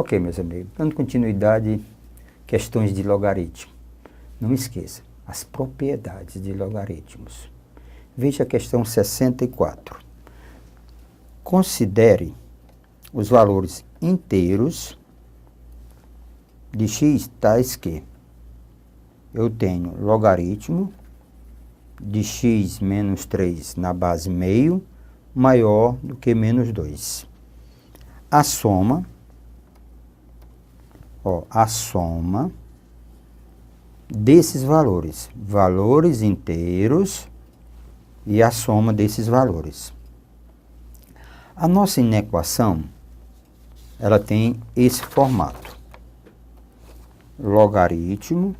Ok, meus amigos, dando continuidade, questões de logaritmo. Não esqueça, as propriedades de logaritmos. Veja a questão 64. Considere os valores inteiros de x tais que eu tenho logaritmo de x menos 3 na base meio maior do que menos 2. A soma desses valores inteiros e a soma desses valores. A nossa inequação, ela tem esse formato. Logaritmo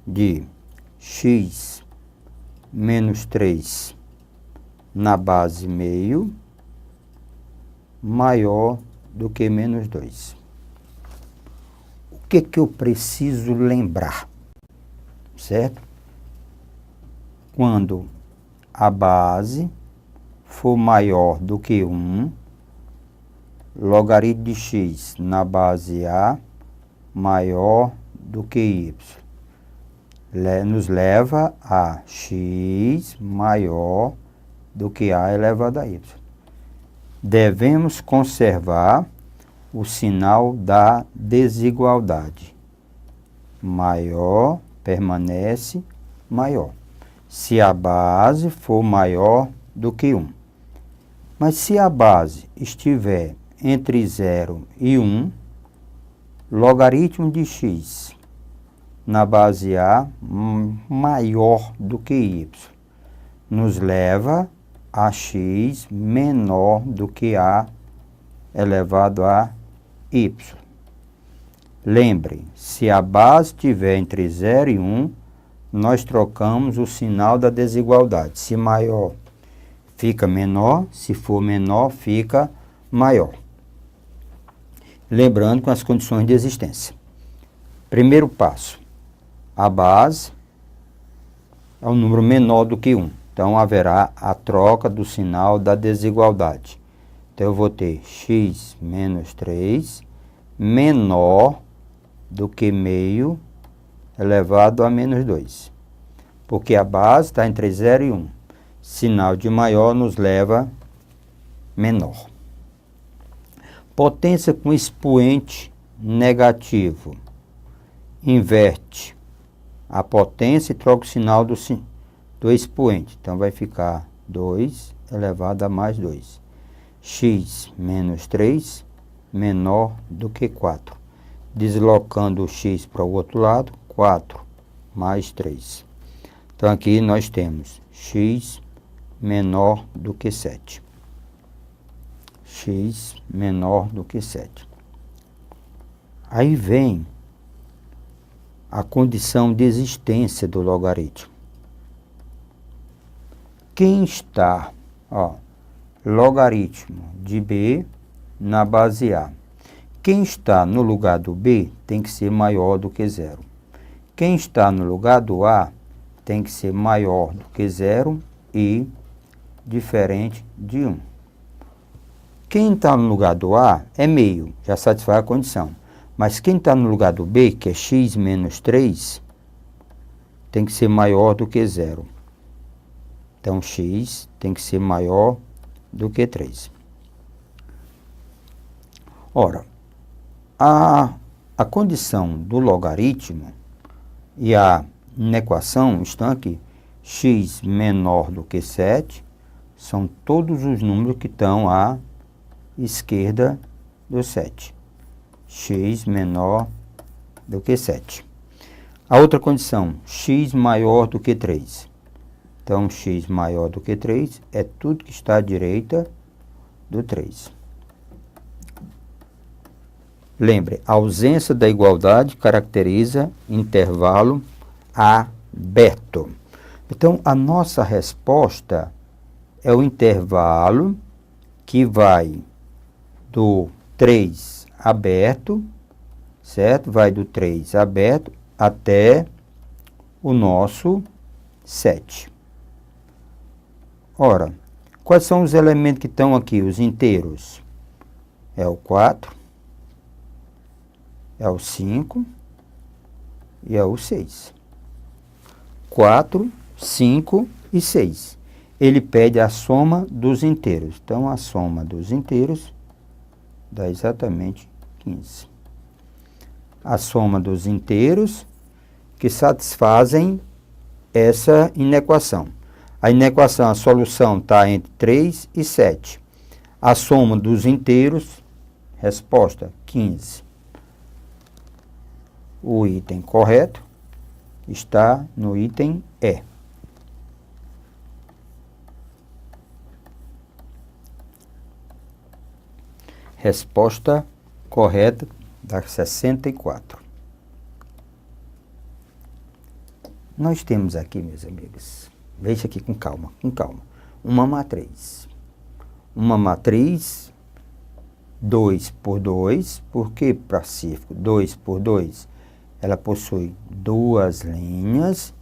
de x menos 3 na base meio maior do que menos 2. O que eu preciso lembrar? Certo? Quando a base for maior do que 1, logaritmo de x na base a maior do que y. Nos leva a x maior do que a elevado a y. Devemos conservar o sinal da desigualdade. Maior permanece maior. Se a base for maior do que 1. Mas se a base estiver entre 0 e 1, logaritmo de x na base a maior do que y nos leva a x menor do que a elevado a y. Lembre, se a base estiver entre 0 e 1, nós trocamos o sinal da desigualdade. Se maior, fica menor. Se for menor, fica maior. Lembrando com as condições de existência. Primeiro passo. A base é um número menor do que 1. Então, haverá a troca do sinal da desigualdade. Então, eu vou ter x menos 3 menor do que meio elevado a menos 2. Porque a base está entre 0 e 1. Sinal de maior nos leva menor. Potência com expoente negativo. Inverte a potência e troca o sinal do expoente. Então, vai ficar 2 elevado a mais 2. X menos 3 menor do que 4. Deslocando o x para o outro lado, 4 mais 3. Então, aqui nós temos x menor do que 7. X menor do que 7. Aí vem a condição de existência do logaritmo. Quem está, logaritmo de b na base a. Quem está no lugar do b tem que ser maior do que 0. Quem está no lugar do a tem que ser maior do que 0 e diferente de 1. Quem está no lugar do a é meio, já satisfaz a condição. Mas quem está no lugar do b, que é x menos 3, tem que ser maior do que 0. Então, x tem que ser maior do que 3. Ora, a condição do logaritmo e a inequação estão aqui. X menor do que 7 são todos os números que estão à esquerda do 7. X menor do que 7. A outra condição, x maior do que 3. Então, x maior do que 3 é tudo que está à direita do 3. Lembre, a ausência da igualdade caracteriza intervalo aberto. Então, a nossa resposta é o intervalo que vai do 3 aberto, certo? Vai do 3 aberto até o nosso 7. Ora, quais são os elementos que estão aqui, os inteiros? é o 4, é o 5 e é o 6. 4, 5 e 6. Ele pede a soma dos inteiros. Então, a soma dos inteiros dá exatamente 15. A soma dos inteiros que satisfazem essa inequação. A inequação, a solução está entre 3 e 7. A soma dos inteiros, resposta, 15. O item correto está no item E. Resposta correta da 64. Nós temos aqui, meus amigos, veja aqui com calma, uma matriz. Uma matriz 2 por 2, por que pacífico? 2 por 2, ela possui duas linhas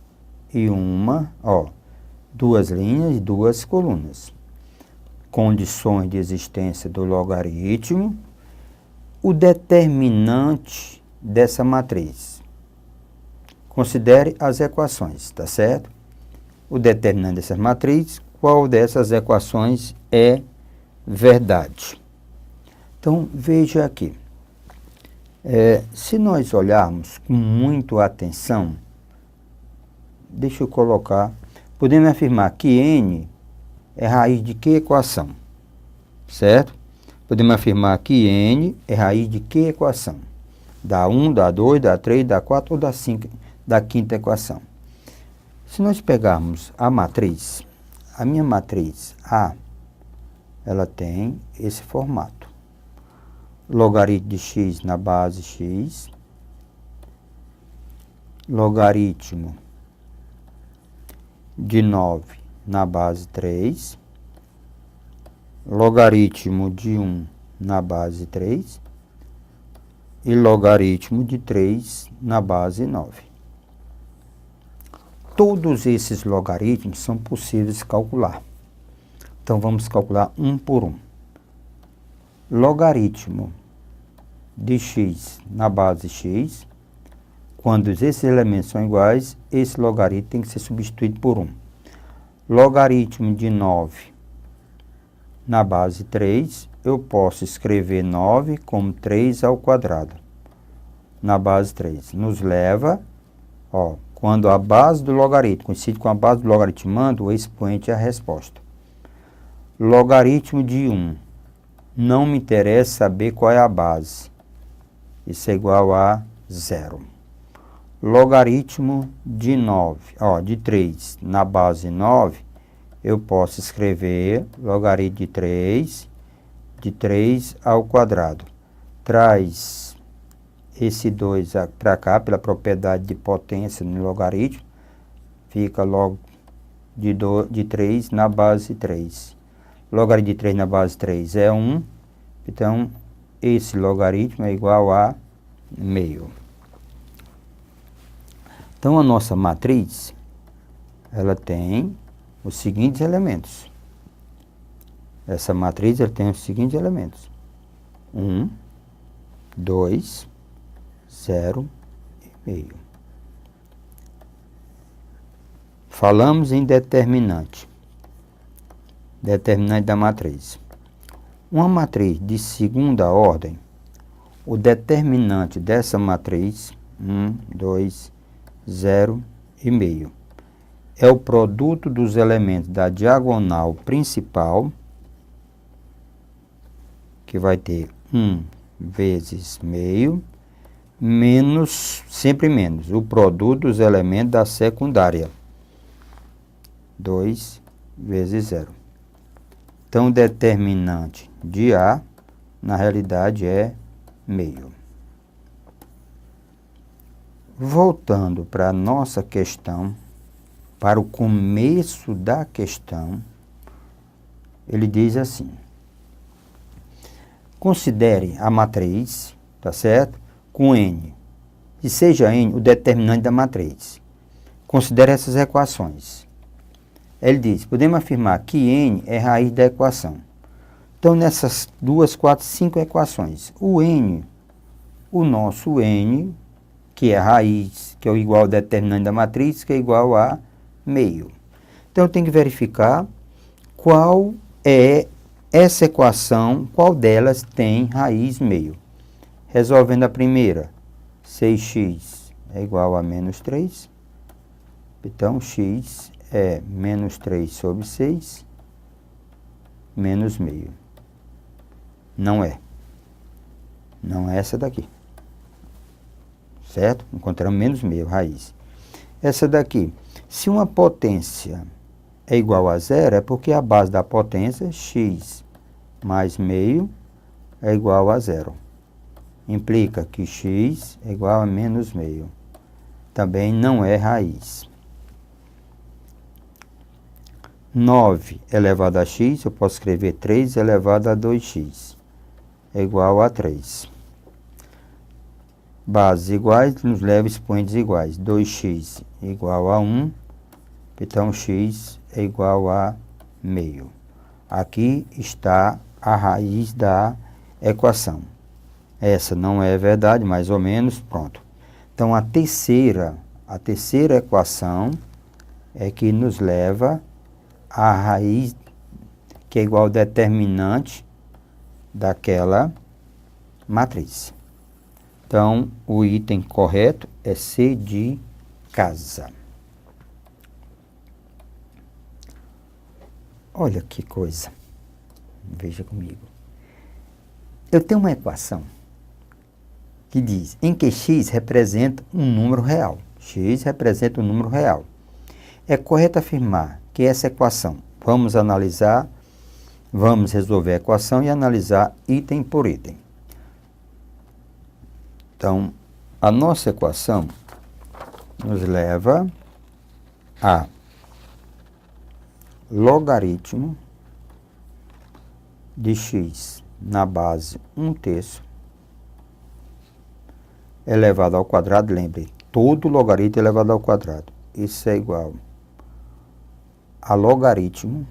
e duas linhas e duas colunas. Condições de existência do logaritmo, o determinante dessa matriz. Considere as equações, tá certo? O determinante dessa matriz, qual dessas equações é verdade? Então, veja aqui. Se nós olharmos com muita atenção, deixa eu colocar, podemos afirmar que N é raiz de que equação? Certo? Podemos afirmar que N é raiz de que equação? Da 1, da 2, da 3, da 4 ou da 5, da quinta equação. Se nós pegarmos a matriz, a minha matriz A, ela tem esse formato. Logaritmo de x na base x, logaritmo de 9 na base 3, logaritmo de 1 na base 3 e logaritmo de 3 na base 9. Todos esses logaritmos são possíveis de calcular. Então, vamos calcular um por um. Logaritmo de x na base x, quando esses elementos são iguais, esse logaritmo tem que ser substituído por 1. Logaritmo de 9 na base 3, eu posso escrever 9 como 3 ao quadrado na base 3. Nos leva, quando a base do logaritmo coincide com a base do logaritmando, o expoente é a resposta. Logaritmo de 1. Não me interessa saber qual é a base. Isso é igual a 0. Logaritmo de 9, de 3 na base 9, eu posso escrever logaritmo de 3 ao quadrado. Traz esse 2 para cá, pela propriedade de potência no logaritmo, fica logo de 3 na base 3. Logaritmo de 3 na base 3 é 1, então esse logaritmo é igual a meio. Então, a nossa matriz, ela tem os seguintes elementos. Essa matriz, ela tem os seguintes elementos. 1, 2, 0 e meio. Falamos em determinante. Determinante da matriz. Uma matriz de segunda ordem, o determinante dessa matriz, 1, 2, 0 e meio, é o produto dos elementos da diagonal principal, que vai ter 1 vezes meio, menos, sempre menos, o produto dos elementos da secundária, 2 vezes 0. Então, o determinante de A, na realidade, é meio. Voltando para a nossa questão, para o começo da questão, ele diz assim: considere a matriz, tá certo? Com N. E seja N o determinante da matriz. Considere essas equações. Ele diz, podemos afirmar que N é raiz da equação. Então, nessas 2, 4, 5 equações, o nosso n, que é a raiz, que é o igual ao determinante da matriz, que é igual a meio. Então, eu tenho que verificar qual é essa equação, qual delas tem raiz meio. Resolvendo a primeira, 6x é igual a menos 3. Então, x é menos 3 sobre 6, menos meio. Não é. Não é essa daqui. Certo? Encontramos menos meio, raiz. Essa daqui, se uma potência é igual a zero, é porque a base da potência, x mais meio, é igual a zero. Implica que x é igual a menos meio. Também não é raiz. 9 elevado a x, eu posso escrever 3 elevado a 2x. É igual a 3. Bases iguais nos leva a expoentes iguais. 2x igual a 1. Então, x é igual a meio. Aqui está a raiz da equação. Essa não é verdade, mais ou menos, pronto. Então, a terceira equação é que nos leva à raiz, que é igual ao determinante daquela matriz. Então, o item correto é C de casa. Olha que coisa. Veja comigo. Eu tenho uma equação que diz em que x representa um número real. X representa um número real. É correto afirmar que essa equação, vamos resolver a equação e analisar item por item. Então, a nossa equação nos leva a logaritmo de x na base 1/3 elevado ao quadrado. Lembre, todo logaritmo elevado ao quadrado. Isso é igual a logaritmo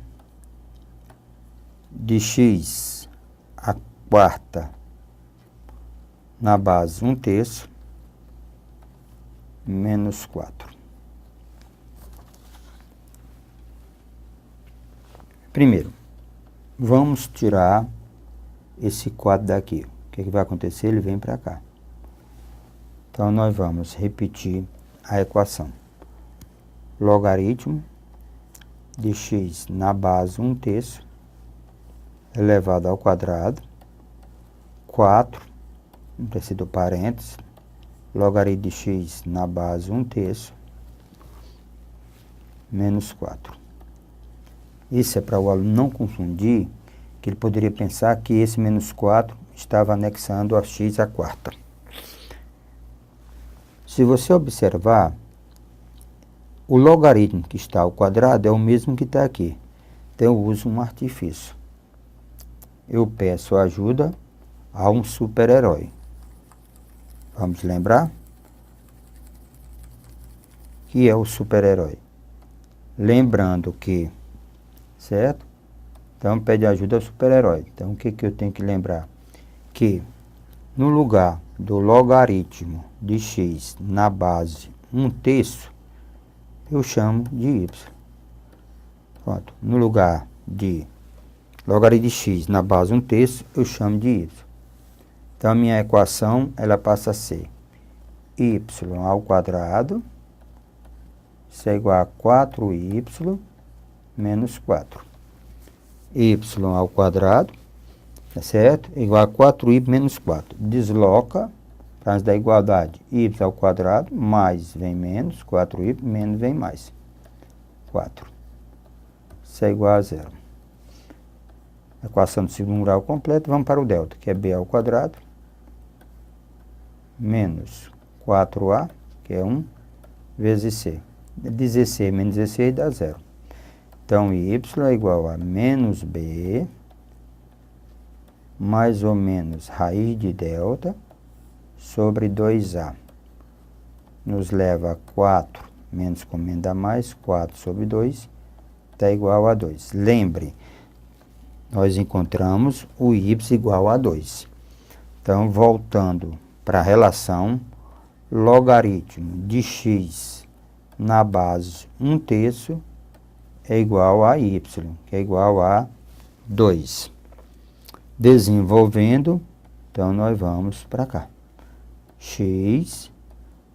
de x à quarta na base 1/3 menos 4. Primeiro, vamos tirar esse 4 daqui. O que vai acontecer? Ele vem para cá. Então, nós vamos repetir a equação. Logaritmo de x na base 1/3 elevado ao quadrado, 4, não precisa do parênteses, logaritmo de x na base 1/3 menos 4. Isso é para o aluno não confundir, que ele poderia pensar que esse menos 4 estava anexando a x à quarta. Se você observar, o logaritmo que está ao quadrado é o mesmo que está aqui. Então, eu uso um artifício. Eu peço ajuda a um super-herói. Vamos lembrar? Que é o super-herói. Lembrando que, certo? Então, pede ajuda ao super-herói. Então, o que eu tenho que lembrar? Que no lugar do logaritmo de x na base 1/3, eu chamo de y. Pronto. No lugar de logaritmo de x na base 1/3, eu chamo de y. Então, a minha equação, ela passa a ser y ao quadrado, isso é igual a 4y menos 4. Y ao quadrado, tá certo? Igual a 4y menos 4. Desloca, para nos dar igualdade, y ao quadrado, mais vem menos, 4y, menos vem mais, 4. Isso é igual a 0. Equação do segundo grau completa, vamos para o delta, que é b ao quadrado, menos 4a, que é 1, vezes c. 16 menos 16 dá 0. Então, y é igual a menos b, mais ou menos raiz de delta, sobre 2a. Nos leva a 4, menos comenda mais, 4 sobre 2, está igual a 2. Lembre, nós encontramos o y igual a 2. Então, voltando para a relação, logaritmo de x na base 1/3 é igual a y, que é igual a 2. Desenvolvendo, então nós vamos para cá. X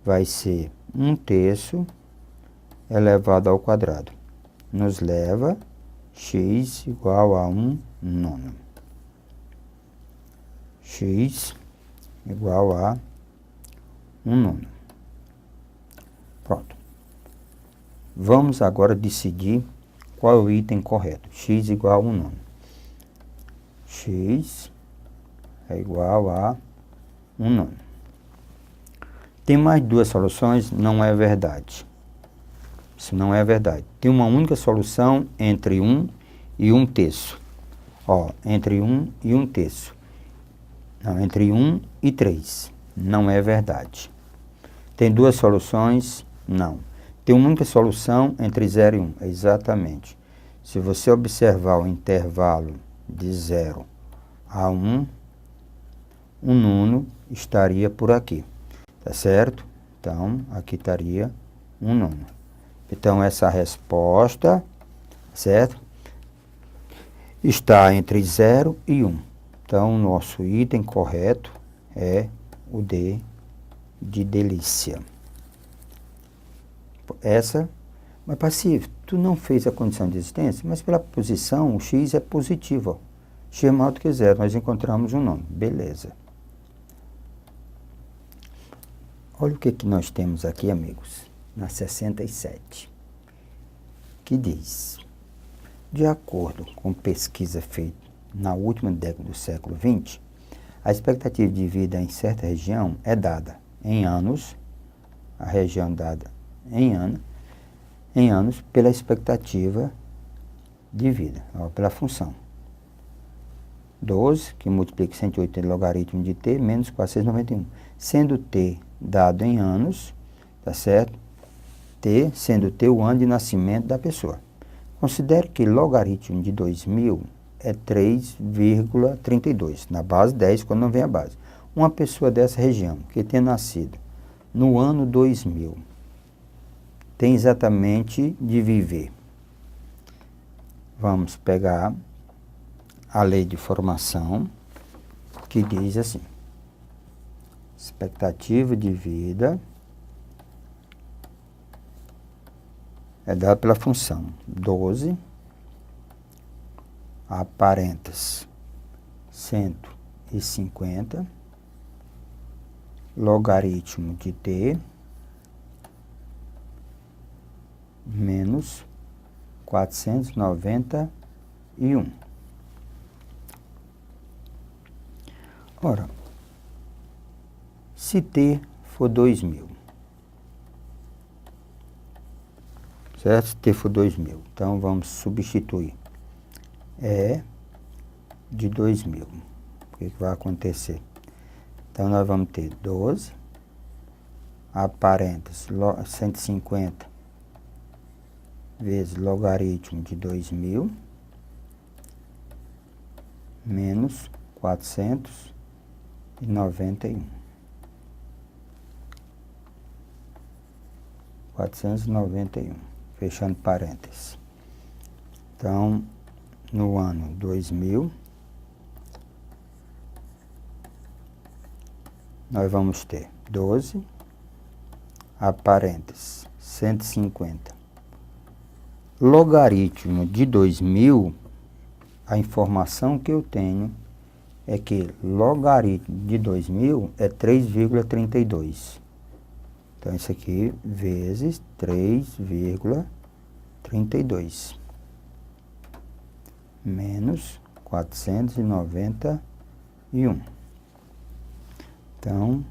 vai ser 1/3 elevado ao quadrado. Nos leva x igual a 1/9. X igual a 1/9. Pronto. Vamos agora decidir qual é o item correto. X igual a 1/9. X é igual a 1/9. Tem mais duas soluções? Não é verdade. Isso não é verdade. Tem uma única solução entre 1 e 1/3. Ó, entre 1 e 1/3. Não, entre 1 e 3. Não é verdade. Tem duas soluções? Não. Tem uma única solução entre 0 e 1. Exatamente. Se você observar o intervalo de 0 a 1, o nono estaria por aqui. Tá certo? Então, aqui estaria 1/9. Então, essa resposta, certo? Está entre 0 e 1. Então, o nosso item correto é o D de delícia. Essa, mas passivo, tu não fez a condição de existência, mas pela posição, o x é positivo. Ó. X é maior do que 0, nós encontramos um nome. Beleza. Olha o que nós temos aqui, amigos, na 67, que diz: de acordo com pesquisa feita na última década do século XX, a expectativa de vida em certa região é dada em anos, a região dada em anos pela expectativa de vida, ó, pela função 12, que multiplica 180 logaritmo de t, menos 491, sendo t dado em anos, tá certo? T, sendo t o ano de nascimento da pessoa. Considere que logaritmo de 2000 é 3,32, na base 10, quando não vem a base. Uma pessoa dessa região, que tenha nascido no ano 2000, tem exatamente de viver. Vamos pegar a lei de formação, que diz assim: expectativa de vida é dada pela função 12, aparentas 150, logaritmo de t, menos 491. Ora, se t for 2000, certo? Se t for 2000, então vamos substituir. É de 2000. O que vai acontecer? Então, nós vamos ter 12, aparentas 150 vezes logaritmo de 2000, menos 491. 491, fechando parênteses. Então, no ano 2000, nós vamos ter 12, aparênteses 150. Logaritmo de 2000, a informação que eu tenho é que logaritmo de 2000 é 3,32. Então, isso aqui vezes 3,32. Menos 491. Então,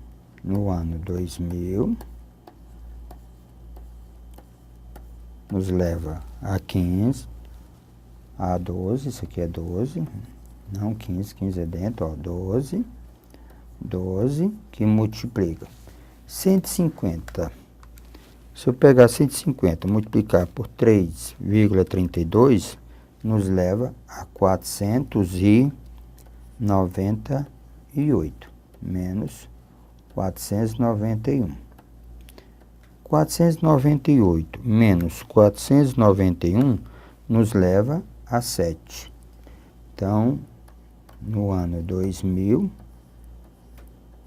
no ano 2000, nos leva a 15, a 12, isso aqui é 12, não 15, 15 é dentro, ó, 12, que multiplica 150. Se eu pegar 150 multiplicar por 3,32, nos leva a 498 menos 491. 498 menos 491 nos leva a 7. Então, no ano 2000,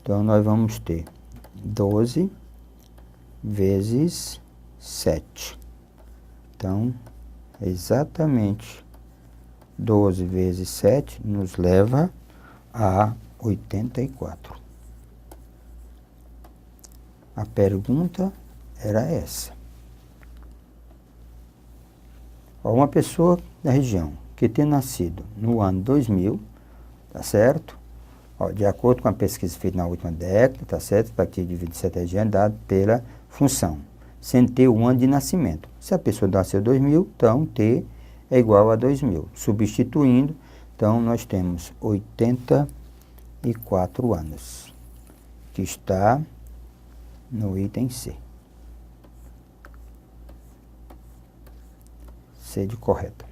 então nós vamos ter 12 vezes 7. Então, exatamente 12 vezes 7 nos leva a 84. A pergunta era essa. Uma pessoa da região que tenha nascido no ano 2000, tá certo? De acordo com a pesquisa feita na última década, tá certo? A partir de 27 anos é dado pela função, sem ter o ano de nascimento. Se a pessoa nasceu em 2000, então T é igual a 2000. Substituindo, então nós temos 84 anos, que está no item C. C de correta.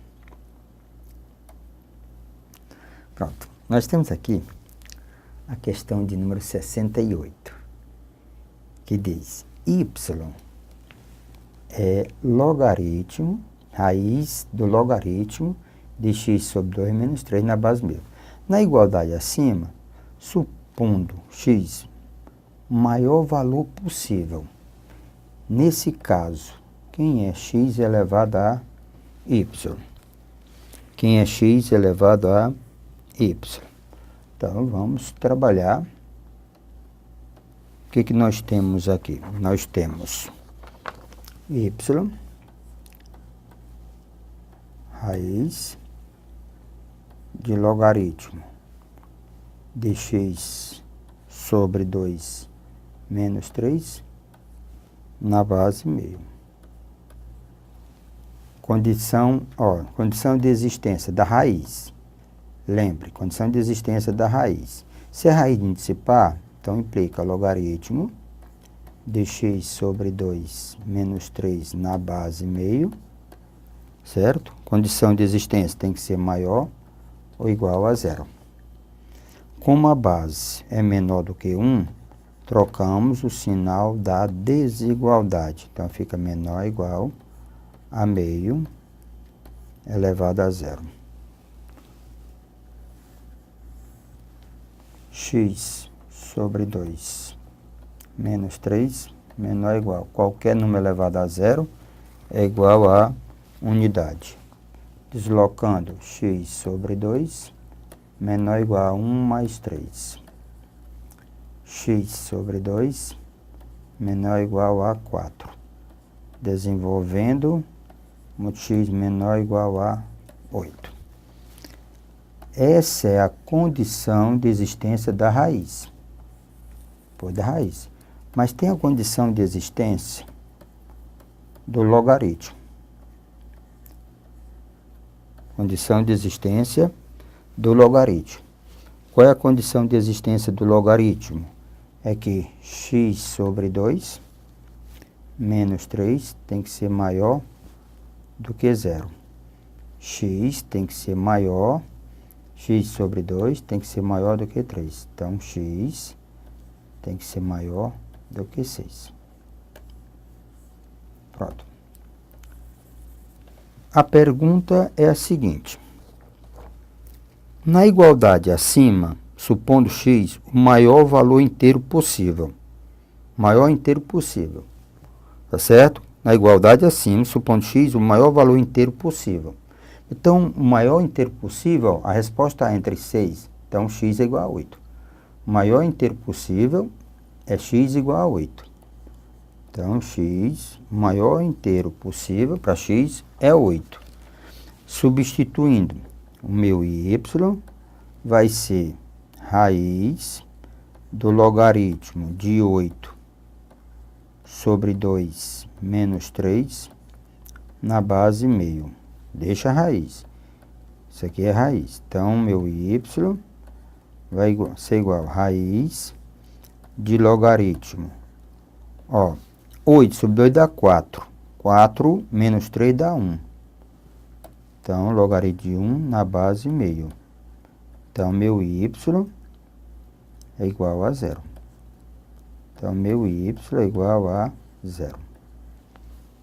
Pronto. Nós temos aqui a questão de número 68, que diz: y é logaritmo, raiz do logaritmo de x sobre 2 menos 3 na base 1000. Na igualdade acima, supondo x maior valor possível. Nesse caso, quem é x elevado a y? Quem é x elevado a y? Então, vamos trabalhar. O que nós temos aqui? Nós temos y, raiz de logaritmo de x sobre 2 menos 3 na base meio. Condição de existência da raiz. Lembre, condição de existência da raiz. Se a raiz índice par, então implica logaritmo de x sobre 2 menos 3 na base meio, certo? Condição de existência tem que ser maior ou igual a 0. Como a base é menor do que 1, trocamos o sinal da desigualdade. Então, fica menor ou igual a meio elevado a 0. X sobre 2 menos 3 menor ou igual. Qualquer número elevado a 0 é igual a unidade. Deslocando x sobre 2 menor ou igual a 1 mais 3. X sobre 2 menor ou igual a 4. Desenvolvendo, x menor ou igual a 8. Essa é a condição de existência da raiz. Da raiz. Mas tem a condição de existência do logaritmo. Condição de existência do logaritmo. Qual é a condição de existência do logaritmo? É que x sobre 2 menos 3 tem que ser maior do que 0. X tem que ser maior, x sobre 2 tem que ser maior do que 3. Então, x tem que ser maior do que 6. Pronto. A pergunta é a seguinte. Na igualdade acima, supondo x o maior valor inteiro possível. Maior inteiro possível. Tá certo? Na igualdade acima, supondo x o maior valor inteiro possível. Então, o maior inteiro possível, a resposta é entre 6. Então, x é igual a 8. O maior inteiro possível é x igual a 8. Então, x, o maior inteiro possível para x é 8. Substituindo o meu y, vai ser raiz do logaritmo de 8 sobre 2 menos 3 na base meio. Deixa a raiz. Isso aqui é raiz. Então, meu y vai ser igual a raiz de logaritmo. 8 sobre 2 dá 4. 4 menos 3 dá 1. Então, logaritmo de 1 na base meio. Então, meu y é igual a 0. Então, meu y é igual a 0.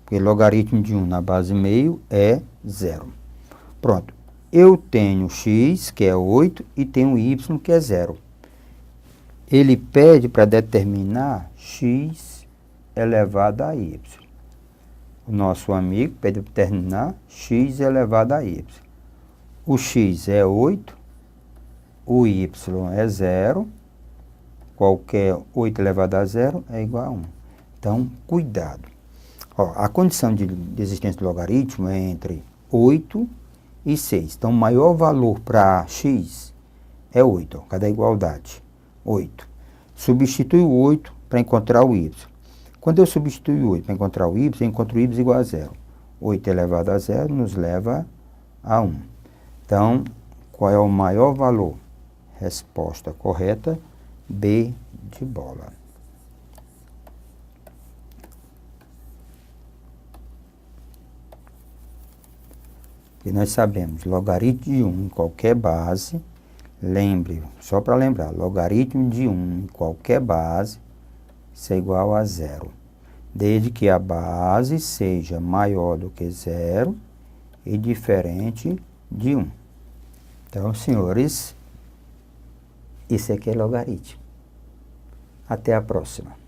Porque logaritmo de 1 na base meio é 0. Pronto. Eu tenho x, que é 8, e tenho y, que é 0. Ele pede para determinar x elevado a y. O nosso amigo pede para determinar x elevado a y. O x é 8, o y é 0. Qualquer 8 elevado a 0 é igual a 1. Então, cuidado. Ó, a condição de existência do logaritmo é entre 8 e 6. Então, o maior valor para x é 8. Ó, cadê a igualdade? 8. Substitui o 8 para encontrar o y. Quando eu substituo o 8 para encontrar o y, eu encontro o y igual a 0. 8 elevado a 0 nos leva a 1. Então, qual é o maior valor? Resposta correta, B de bola. E nós sabemos, logaritmo de 1 em qualquer base, lembre, só para lembrar, logaritmo de 1 em qualquer base, isso é igual a 0. Desde que a base seja maior do que 0 e diferente de 1. Então, senhores, isso aqui é logaritmo. Até a próxima.